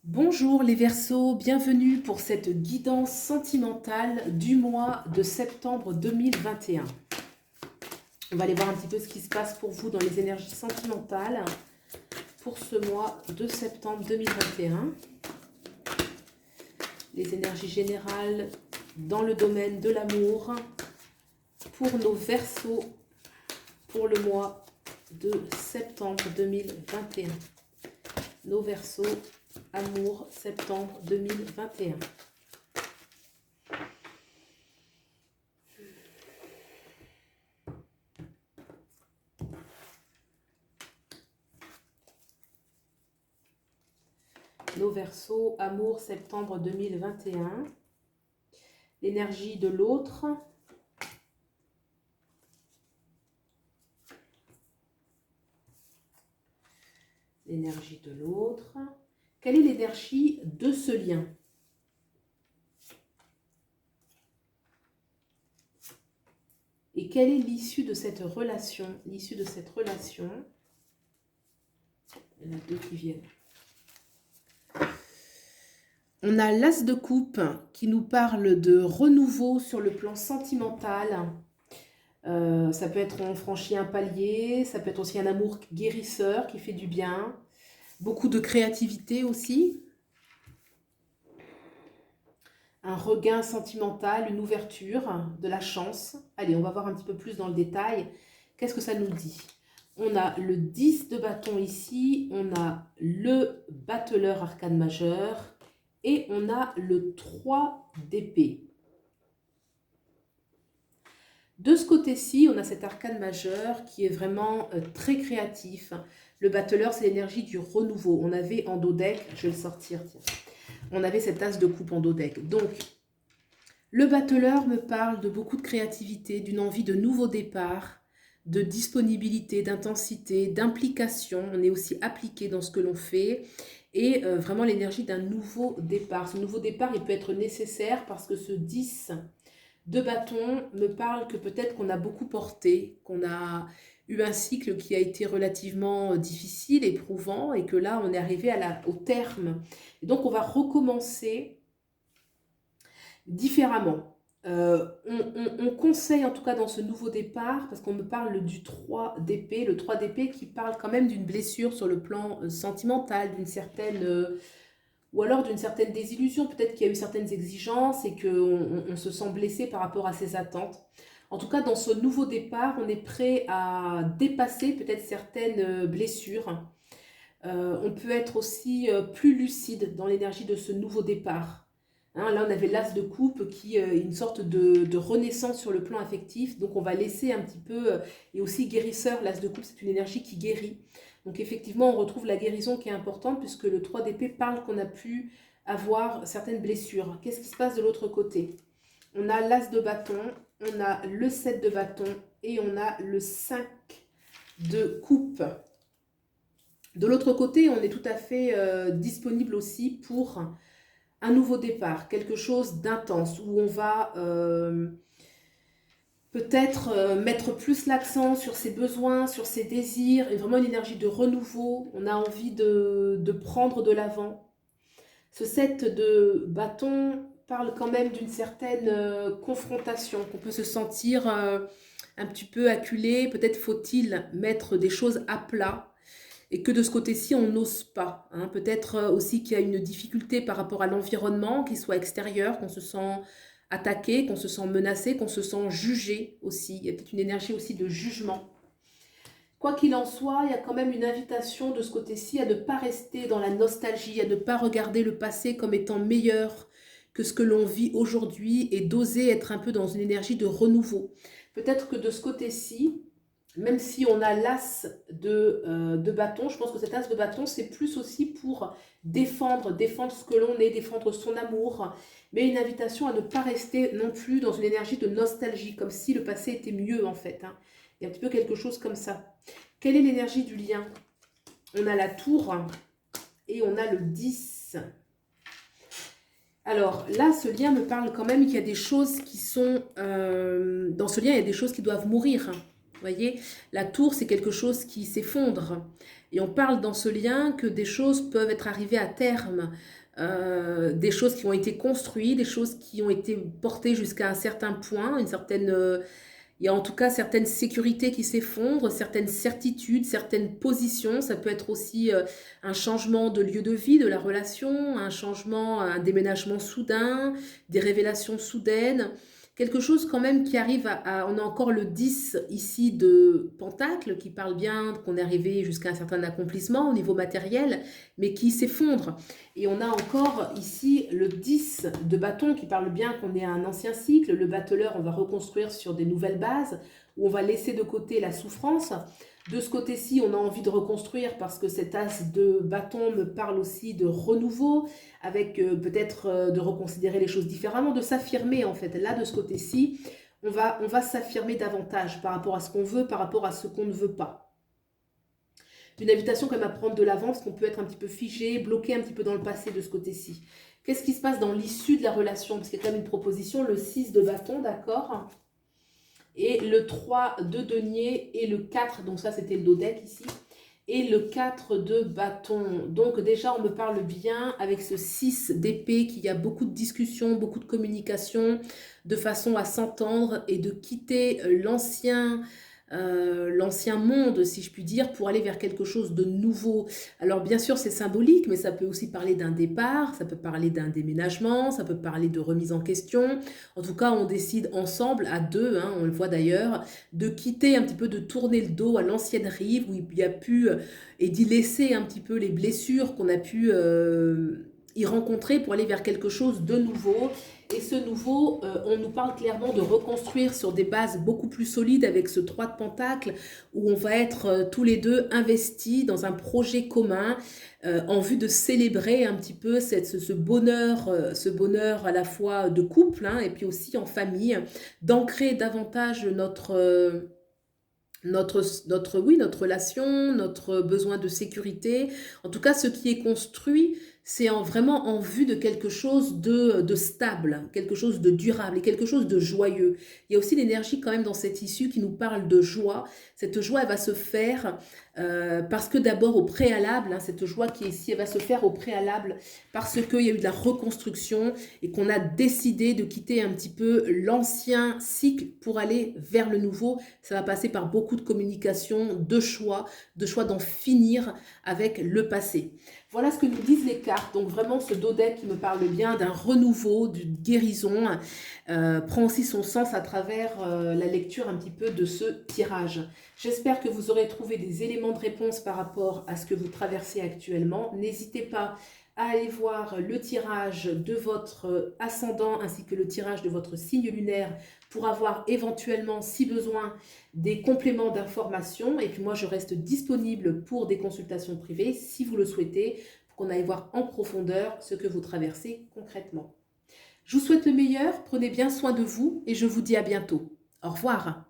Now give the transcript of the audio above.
Bonjour les Verseaux, bienvenue pour cette guidance sentimentale du mois de septembre 2021. On va aller voir un petit peu ce qui se passe pour vous dans les énergies sentimentales pour ce mois de septembre 2021. Les énergies générales dans le domaine de l'amour pour nos Verseaux pour le mois de septembre 2021. Nos Verseaux, amour, septembre 2021. Nos Verseaux, amour, septembre 2021. L'énergie de l'autre. L'énergie de l'autre. Quelle est l'énergie de ce lien? Et quelle est l'issue de cette relation? L'issue de cette relation. Il y en a deux qui viennent. On a l'As de coupe qui nous parle de renouveau sur le plan sentimental. Ça peut être on franchit un palier, ça peut être aussi un amour guérisseur qui fait du bien. Beaucoup de créativité aussi. Un regain sentimental, une ouverture, de la chance. Allez, on va voir un petit peu plus dans le détail. Qu'est-ce que ça nous dit? On a le 10 de bâton ici, on a le battleur arcane majeur et on a le 3 d'épée. De ce côté-ci, on a cet arcane majeur qui est vraiment très créatif. Le battleur, c'est l'énergie du renouveau. On avait en dos deck, je vais le sortir, tiens. On avait cet as de coupe en dos deck. Donc, le battleur me parle de beaucoup de créativité, d'une envie de nouveau départ, de disponibilité, d'intensité, d'implication. On est aussi appliqué dans ce que l'on fait. Et vraiment l'énergie d'un nouveau départ. Ce nouveau départ, il peut être nécessaire parce que ce 10 de bâton me parle que peut-être qu'on a beaucoup porté, qu'on a eu un cycle qui a été relativement difficile, éprouvant, et que là, on est arrivé au terme. Et donc, on va recommencer différemment. On conseille en tout cas dans ce nouveau départ, parce qu'on me parle du 3 d'épée, le 3 d'épée qui parle quand même d'une blessure sur le plan sentimental, d'une certaine... ou alors d'une certaine désillusion, peut-être qu'il y a eu certaines exigences et qu'on se sent blessé par rapport à ses attentes. En tout cas, dans ce nouveau départ, on est prêt à dépasser peut-être certaines blessures. On peut être aussi plus lucide dans l'énergie de ce nouveau départ. Hein, là, on avait l'as de coupe qui est une sorte de renaissance sur le plan affectif. Donc, on va laisser un petit peu... et aussi guérisseur, l'as de coupe, c'est une énergie qui guérit. Donc, effectivement, on retrouve la guérison qui est importante puisque le 3 d'épée parle qu'on a pu avoir certaines blessures. Qu'est-ce qui se passe de l'autre côté? On a l'as de bâton, on a le 7 de bâton et on a le 5 de coupe. De l'autre côté, on est tout à fait disponible aussi pour un nouveau départ, quelque chose d'intense, où on va peut-être mettre plus l'accent sur ses besoins, sur ses désirs, et vraiment une énergie de renouveau. On a envie de prendre de l'avant. Ce 7 de bâton parle quand même d'une certaine confrontation, qu'on peut se sentir un petit peu acculé. Peut-être faut-il mettre des choses à plat et que de ce côté-ci, on n'ose pas. Hein. Peut-être aussi qu'il y a une difficulté par rapport à l'environnement, qu'il soit extérieur, qu'on se sent attaqué, qu'on se sent menacé, qu'on se sent jugé aussi. Il y a peut-être une énergie aussi de jugement. Quoi qu'il en soit, il y a quand même une invitation de ce côté-ci à ne pas rester dans la nostalgie, à ne pas regarder le passé comme étant meilleur que ce que l'on vit aujourd'hui et d'oser être un peu dans une énergie de renouveau. Peut-être que de ce côté-ci, même si on a l'as de bâton, je pense que cet as de bâton, c'est plus aussi pour défendre ce que l'on est, défendre son amour, mais une invitation à ne pas rester non plus dans une énergie de nostalgie, comme si le passé était mieux en fait. Hein. Il y a un petit peu quelque chose comme ça. Quelle est l'énergie du lien? On a la tour et on a le 10. Alors là, ce lien me parle quand même qu'il y a des choses qui sont... dans ce lien, il y a des choses qui doivent mourir. Voyez, la tour, c'est quelque chose qui s'effondre. Et on parle dans ce lien que des choses peuvent être arrivées à terme, des choses qui ont été construites, des choses qui ont été portées jusqu'à un certain point, une certaine, il y a en tout cas certaines sécurités qui s'effondrent, certaines certitudes, certaines positions. Ça peut être aussi un changement de lieu de vie, de la relation, un changement, un déménagement soudain, des révélations soudaines. Quelque chose quand même qui arrive on a encore le 10 ici de Pentacle qui parle bien qu'on est arrivé jusqu'à un certain accomplissement au niveau matériel, mais qui s'effondre. Et on a encore ici le 10 de bâton qui parle bien qu'on est à un ancien cycle. Le battleur, on va reconstruire sur des nouvelles bases, où on va laisser de côté la souffrance. De ce côté-ci, on a envie de reconstruire parce que cet as de bâton me parle aussi de renouveau, avec peut-être de reconsidérer les choses différemment, de s'affirmer en fait. Là, de ce côté-ci, on va s'affirmer davantage par rapport à ce qu'on veut, par rapport à ce qu'on ne veut pas. Une invitation quand même à prendre de l'avance, qu'on peut être un petit peu figé, bloqué un petit peu dans le passé de ce côté-ci. Qu'est-ce qui se passe dans l'issue de la relation? Parce qu'il y a quand même une proposition, le 6 de bâton, d'accord? Et le 3 de denier et le 4, donc ça c'était le dos deck ici, et le 4 de bâton. Donc déjà on me parle bien avec ce 6 d'épée qu'il y a beaucoup de discussions, beaucoup de communication, de façon à s'entendre et de quitter l'ancien monde, si je puis dire, pour aller vers quelque chose de nouveau. Alors bien sûr c'est symbolique, mais ça peut aussi parler d'un départ, ça peut parler d'un déménagement, ça peut parler de remise en question. En tout cas on décide ensemble, à deux, hein, on le voit d'ailleurs, de quitter un petit peu, de tourner le dos à l'ancienne rive où il y a pu, et d'y laisser un petit peu les blessures qu'on a pu y rencontrer pour aller vers quelque chose de nouveau. Et ce nouveau, on nous parle clairement de reconstruire sur des bases beaucoup plus solides avec ce 3 de Pentacle, où on va être tous les deux investis dans un projet commun en vue de célébrer un petit peu ce bonheur à la fois de couple, hein, et puis aussi en famille, d'ancrer davantage notre relation, notre besoin de sécurité. En tout cas, ce qui est construit, c'est vraiment en vue de quelque chose de stable, quelque chose de durable et quelque chose de joyeux. Il y a aussi l'énergie quand même dans cette issue qui nous parle de joie. Cette joie, elle va se faire parce que d'abord au préalable, hein, cette joie qui est ici, elle va se faire au préalable parce qu'il y a eu de la reconstruction et qu'on a décidé de quitter un petit peu l'ancien cycle pour aller vers le nouveau. Ça va passer par beaucoup de communication, de choix d'en finir avec le passé. Voilà ce que nous disent les cartes. Donc vraiment ce dos deck qui me parle bien d'un renouveau, d'une guérison, prend aussi son sens à travers la lecture un petit peu de ce tirage. J'espère que vous aurez trouvé des éléments de réponse par rapport à ce que vous traversez actuellement. N'hésitez pas à aller voir le tirage de votre ascendant ainsi que le tirage de votre signe lunaire pour avoir éventuellement, si besoin, des compléments d'information. Et puis moi, je reste disponible pour des consultations privées si vous le souhaitez, pour qu'on aille voir en profondeur ce que vous traversez concrètement. Je vous souhaite le meilleur, prenez bien soin de vous et je vous dis à bientôt. Au revoir.